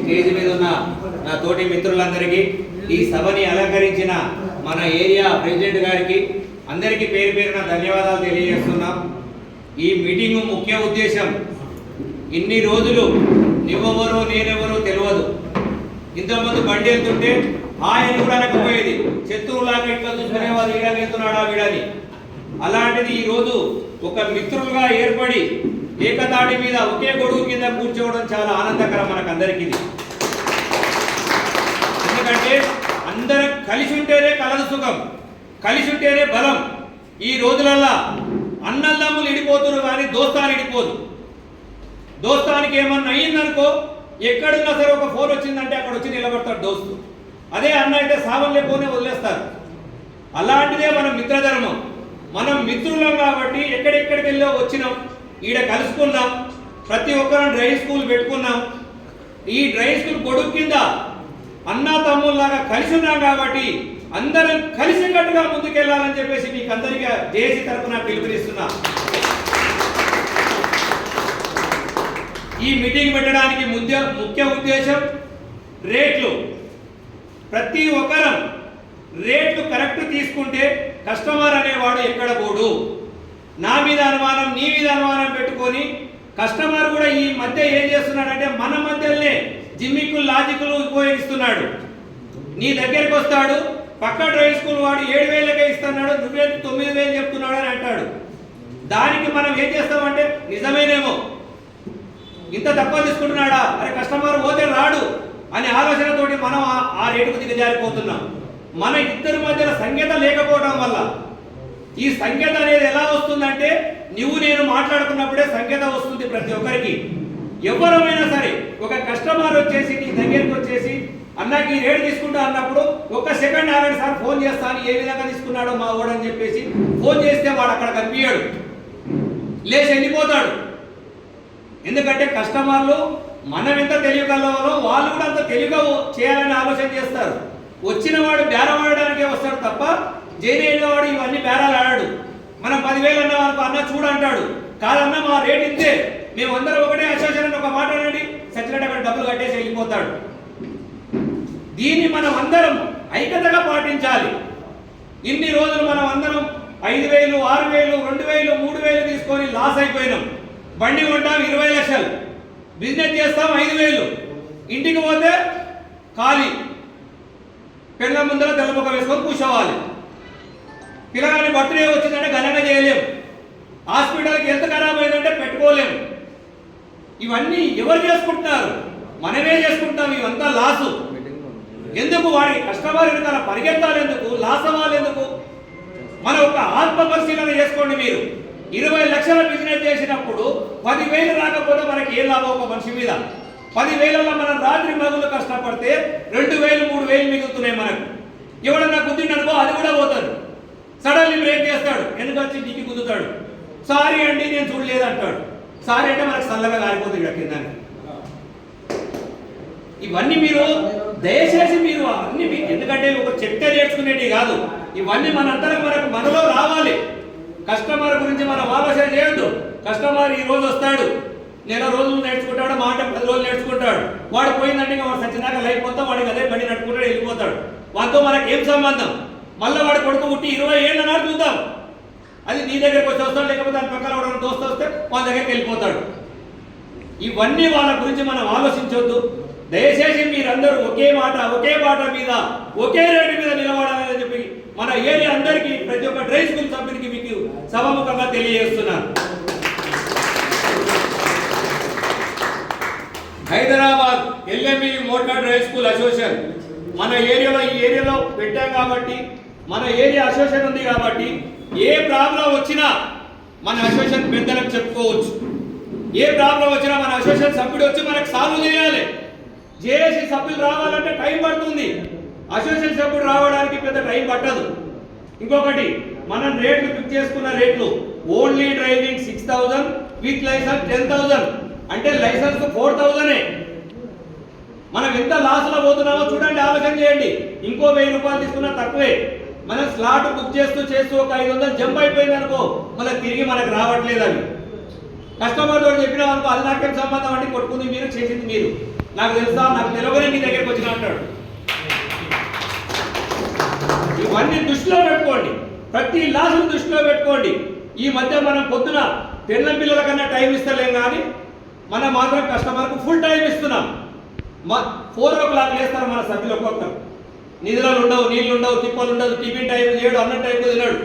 Stage మీద ఉన్న నా తోటి మిత్రులందరికీ, ఈ సభని అలంకరించిన మన ఏరియా ప్రెసిడెంట్ గారికి అందరికీ పేరు పేరున ధన్యవాదాలు తెలియజేస్తున్నాం. ఈ మీటింగు ముఖ్య ఉద్దేశం, ఇన్ని రోజులు నువ్వెవరో నేనెవరో తెలియదు. ఇంతకుముందు బండి వెళ్తుంటే ఆయన కూడా అనకపోయేది, శత్రువులాగా ఇట్లా చూసుకునేవారు, ఈడగెళ్తున్నాడా వీడని. అలాంటిది ఈరోజు ఒక మిత్రులుగా ఏర్పడి ఏకతాటి మీద ఒకే గొడుగు కింద కూర్చోవడం చాలా ఆనందకరం మనకందరికీ. ఎందుకంటే అందరం కలిసి ఉంటేనే కలదు సుఖం, కలిసి ఉంటేనే బలం. ఈ రోజులల్లా అన్నదమ్ములు ఇడిపోతున్నారు కానీ దోస్తాను ఇడిపోదు. దోస్తానికి ఏమన్నా అయ్యిందనుకో, ఎక్కడున్నా సరే ఒక ఫోన్ వచ్చిందంటే అక్కడ వచ్చి నిలబడతాడు దోస్తు. అదే అన్న అయితే సావం లేకపోతే వదిలేస్తారు. అలాంటిదే మనం మిత్రధర్మం. మనం మిత్రులం కాబట్టి ఎక్కడెక్కడికి వెళ్ళో వచ్చినాం, ఈడ కలుసుకున్నాం, ప్రతి ఒక్కరం డ్రైవింగ్ స్కూల్ పెట్టుకున్నాం. ఈ డ్రైవింగ్ స్కూల్ గొడుగు కింద అన్నా తమ్ముళ్ళలాగా కలిసి ఉన్నాం కాబట్టి అందరం కలిసికట్టుగా ముందుకెళ్లాలని చెప్పేసి మీకు అందరికీ జేఏసీ తరఫున పిలుపునిస్తున్నా. ఈ మీటింగ్ పెట్టడానికి ముఖ్య ఉద్దేశం రేట్లు. ప్రతి ఒక్కరం రేట్లు కరెక్ట్ తీసుకుంటే కస్టమర్ అనేవాడు ఎక్కడ పోడు. నా మీద అనుమానం, నీ మీద అనుమానం పెట్టుకొని కస్టమర్ కూడా ఈ మధ్య ఏం చేస్తున్నాడంటే మన మధ్యలోనే జిమ్మికులు లాజికులు ఉపయోగిస్తున్నాడు. నీ దగ్గరికి వస్తాడు, పక్క డ్రైవింగ్ స్కూల్ వాడు 7,000కే ఇస్తున్నాడు, నువ్వే 9,000 చెప్తున్నాడు అని అంటాడు. దానికి మనం ఏం చేస్తామంటే నిజమేనేమో, ఇంత తక్కువ తీసుకుంటున్నాడా, అరే కస్టమర్ పోతే రాడు అనే ఆలోచనతోటి మనం ఆ రేటుకు దిగజారిపోతున్నాం. మన ఇద్దరి మధ్యన సంకేత లేకపోవడం వల్ల. ఈ సంకేత అనేది ఎలా వస్తుందంటే నువ్వు నేను మాట్లాడుకున్నప్పుడే సంకేత వస్తుంది ప్రతి ఒక్కరికి. ఎవరమైనా సరే ఒక కస్టమర్ వచ్చేసి నీ దగ్గరికి వచ్చేసి అన్నకి ఈ రేటు తీసుకుంటా అన్నప్పుడు ఒక్క సెకండ్ ఆగండి సార్ ఫోన్ చేస్తాను, ఏ విధంగా తీసుకున్నాడో మా వాడు అని చెప్పేసి ఫోన్ చేస్తే వాడు అక్కడ కనిపించాడు, లేచి వెళ్ళిపోతాడు. ఎందుకంటే కస్టమర్లు మనం ఎంత తెలియగలవాలో వాళ్ళు కూడా అంత తెలివిగా చేయాలని ఆలోచన చేస్తారు. వచ్చిన వాడు బేరం ఆడడానికే వస్తాడు తప్ప జైలు వాడు ఇవన్నీ బేరాలు ఆడాడు. మనం 10,000 అన్న వాళ్ళకు అన్న చూడంటాడు, కాదన్న మా రేట్ ఇంతే, మేమందరం ఒకటే అసోసియేషన్ ఒక మాట అనండి, సచ్చినట్టు అక్కడ డబ్బులు కట్టేసి వెళ్ళిపోతాడు. దీన్ని మనం అందరం ఐక్యతగా పాటించాలి. ఇన్ని రోజులు మనం అందరం 5,000, 6,000, 2,000, 3,000 తీసుకొని లాస్ అయిపోయినాం. బండి కొంటాం 20 లక్షలు, బిజినెస్ చేస్తాం 5,000, ఇంటికి పోతే ఖాళీ, పెళ్ళ ముందర తెల్లముఖం వేసుకొని కూర్చోవాలి. పిల్లగాని బర్త్డే వచ్చిందంటే ఘనంగా చేయలేము, హాస్పిటల్కి ఎంత ఖరాబ్ అయిందంటే పెట్టుకోలేము. ఇవన్నీ ఎవరు చేసుకుంటున్నారు? మనమే చేసుకుంటాం. ఇవంతా లాసు. ఎందుకు? వాడికి కస్టమర్ వెనకాల పరిగెత్తాలి ఎందుకు, లాస్ అవ్వాలి ఎందుకు? మన ఒక ఆత్మ పరిశీలన చేసుకోండి. మీరు 20 లక్షల బిజినెస్ చేసినప్పుడు 10,000 రాకపోతే మనకి ఏం లాభం? ఒక మనిషి మీద 10,000లో మనం రాత్రి మగులు కష్టపడితే 2,000, 3,000 మిగులుతున్నాయి మనకు. ఎవడన్నా గుద్దిండనుకో అది కూడా పోతాడు. సడన్లీ బ్రేక్ చేస్తాడు, ఎందుకు వచ్చి నీకు గుద్దుతాడు, సారీ అండి నేను చూడలేదు అంటాడు. సారీ అంటే మనకు చల్లగా కారిపోతుంది ఇక్కడ కింద. ఇవన్నీ మీరు దయచేసి మీరు అన్ని, ఎందుకంటే ఒక చెప్తే నేర్చుకునేవి కాదు, ఇవన్నీ మనందరం మనలో రావాలి. కస్టమర్ గురించి మనం ఆలోచన చేయొద్దు. కస్టమర్ ఈ రోజు వస్తాడు, నెల రోజులు నేర్చుకుంటాడు, మాట 10 రోజులు నేర్చుకుంటాడు, వాడు పోయిందంటే వాడు సచ్చినాక లైఫ్ మొత్తం వాడికి అదే బండి నడుపుకుంటాడు, వెళ్ళిపోతాడు. వాటితో మనకి ఏం సంబంధం? మళ్ళీ వాడు కొడుకు పుట్టి 20 ఏళ్ళు అన్నారు చూద్దాం, అది నీ దగ్గరికి వచ్చి వస్తాడు, లేకపోతే దాని పక్కన వాడు దోస్తు వస్తే వాళ్ళ దగ్గరికి వెళ్ళిపోతాడు. ఇవన్నీ వాళ్ళ గురించి మనం ఆలోచించవద్దు. దయచేసి మీరందరూ ఒకే మాట, ఒకే బాట మీద, ఒకే రేటు మీద నిలబడాలని చెప్పి మన ఏరియా అందరికీ, ప్రతి ఒక్క డ్రైవింగ్ స్కూల్ సభ్యునికి మీకు సభాముఖంగా తెలియజేస్తున్నాను. Hyderabad LME motor driving school association మన ఏరియాలో, ఈ ఏరియాలో పెట్టాం కాబట్టి, మన ఏరియా అసోసియేషన్ ఉంది కాబట్టి ఏ ప్రాబ్లం వచ్చినా మన అసోసియేషన్ పెద్దలకు చెప్పుకోవచ్చు. ఏ ప్రాబ్లం వచ్చినా మన అసోసియేషన్ సభ్యుడు వచ్చి మనకు సాల్వ్ చేయాలి. జేఏసీ సభ్యులు రావాలంటే టైం పడుతుంది, అసోసియేషన్ సభ్యుడు రావడానికి పెద్ద టైం పట్టదు. ఇంకొకటి, మనం రేట్లు ఫిక్స్ చేసుకున్న రేట్లు ఓన్లీ డ్రైవింగ్ 6,000, విత్ లైసెన్స్ 10,000, అంటే లైసెన్స్ 4,000. మనం ఎంత లాస్లో పోతున్నామో చూడండి, ఆలోచన చేయండి. ఇంకో 1,000 రూపాయలు తీసుకున్నా తక్కువే. మనం స్లాట్ బుక్ చేస్తూ ఒక 500 జంప్ అయిపోయింది అనుకో, మళ్ళీ తిరిగి మనకు రావట్లేదు. అవి కస్టమర్ తోటి చెప్పినా అనుకో, అది నాకేం సంబంధం అంటే కొట్టుకుంది మీరు, చేసింది మీరు. నాకు తెలుసా, నాకు తెలియగానే మీ దగ్గరికి వచ్చిన అంటాడు. ఇవన్నీ దృష్టిలో పెట్టుకోండి, ప్రతి లాసును దృష్టిలో పెట్టుకోండి. ఈ మధ్య మనం పొద్దున పెళ్ళం పిల్లల కన్నా టైం ఇస్తలేం, కానీ మనం మాత్రం కస్టమర్కు ఫుల్ టైం ఇస్తున్నాం. 4 o'clock లేస్తారు మన సభ్యులు ఒక్కొక్కరు. నిధులు ఉండవు, నీళ్ళు ఉండవు, తిప్పలు ఉండదు, టిఫిన్ టైం చేయడు, అన్నం టైం తినడు.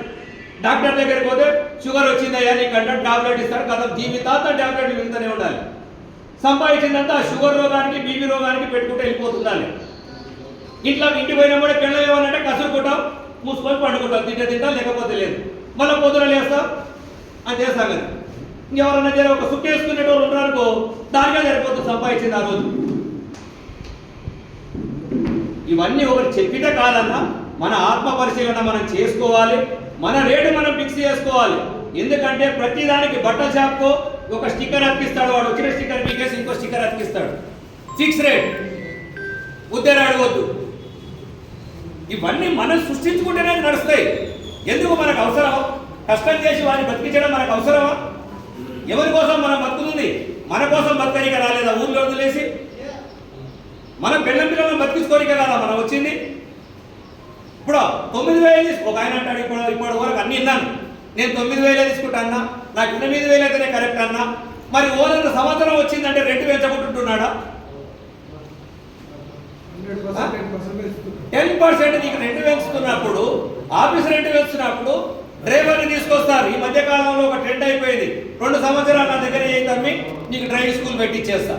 డాక్టర్ దగ్గరికి పోతే షుగర్ వచ్చిందయ్యా నీకు అంటే టాబ్లెట్ ఇస్తారు కదా, జీవితాంతా టాబ్లెట్లు మిగుతూనే ఉండాలి. సంపాదించిందంతా షుగర్ రోగానికి బీపీ రోగానికి పెట్టుకుంటే వెళ్ళిపోతుండాలి. ఇంటికి పోయినా కూడా పెళ్ళ ఏమనంటే కసురుకుంటాం, మూసుకొని పండుకుంటాం, తింటా లేకపోతే లేదు. మళ్ళీ పొద్దున లేస్తాం, అది చేస్తాం కదా. ఇంకెవరన్నా ఒక సుక్క వేసుకునేటోళ్ళు ఉంటారనుకో, దానిగా సరిపోతుంది సంపాదించింది ఆ రోజు. ఇవన్నీ ఒకటి చెప్పితే కాదన్నా, మన ఆత్మ పరిశీలన మనం చేసుకోవాలి, మన రేటు మనం ఫిక్స్ చేసుకోవాలి. ఎందుకంటే ప్రతిదానికి బట్టల షాప్కు ఒక స్టిక్కర్ అతికిస్తాడు, వాడు వచ్చిన స్టిక్కర్ మీకేసి ఇంకో స్టిక్కర్ అతికిస్తాడు. ఫిక్స్ రేట్, ఉద్దర అడగొద్దు. ఇవన్నీ మనం సృష్టించుకుంటేనే నడుస్తాయి. ఎందుకు మనకు అవసరమా? కష్టం చేసి వారిని బతికించడం మనకు అవసరమా? ఎవరి కోసం మనం బతుకుతుంది? మన కోసం బతకనిక రాలేదా ఊర్లో వదిలేసి? మనం పెళ్ళం పిల్లలను బతికించుకోనిక కదా మనం వచ్చింది. ఇప్పుడు 9,000 ఒక ఆయన అంటాడు, ఇప్పటి వరకు అన్ని విన్నాను, నేను 9,000 తీసుకుంటా అన్నా, నాకు 8,000 అయితేనే కరెక్ట్ అన్నా. మరి ఓనర్ సంవత్సరం వచ్చిందంటే రెంట్ పెంచకుంటుంటున్నాడా? 10% నీకు రెంట్ పెంచుతున్నప్పుడు, ఆఫీస్ రెంట్ పెంచుతున్నప్పుడు డ్రైవర్ని తీసుకొస్తారు. ఈ మధ్య కాలంలో ఒక ట్రెండ్ అయిపోయింది, 2 సంవత్సరాలు నా దగ్గర ఏ తమ్మి నీకు డ్రైవింగ్ స్కూల్ పెట్టించేస్తా.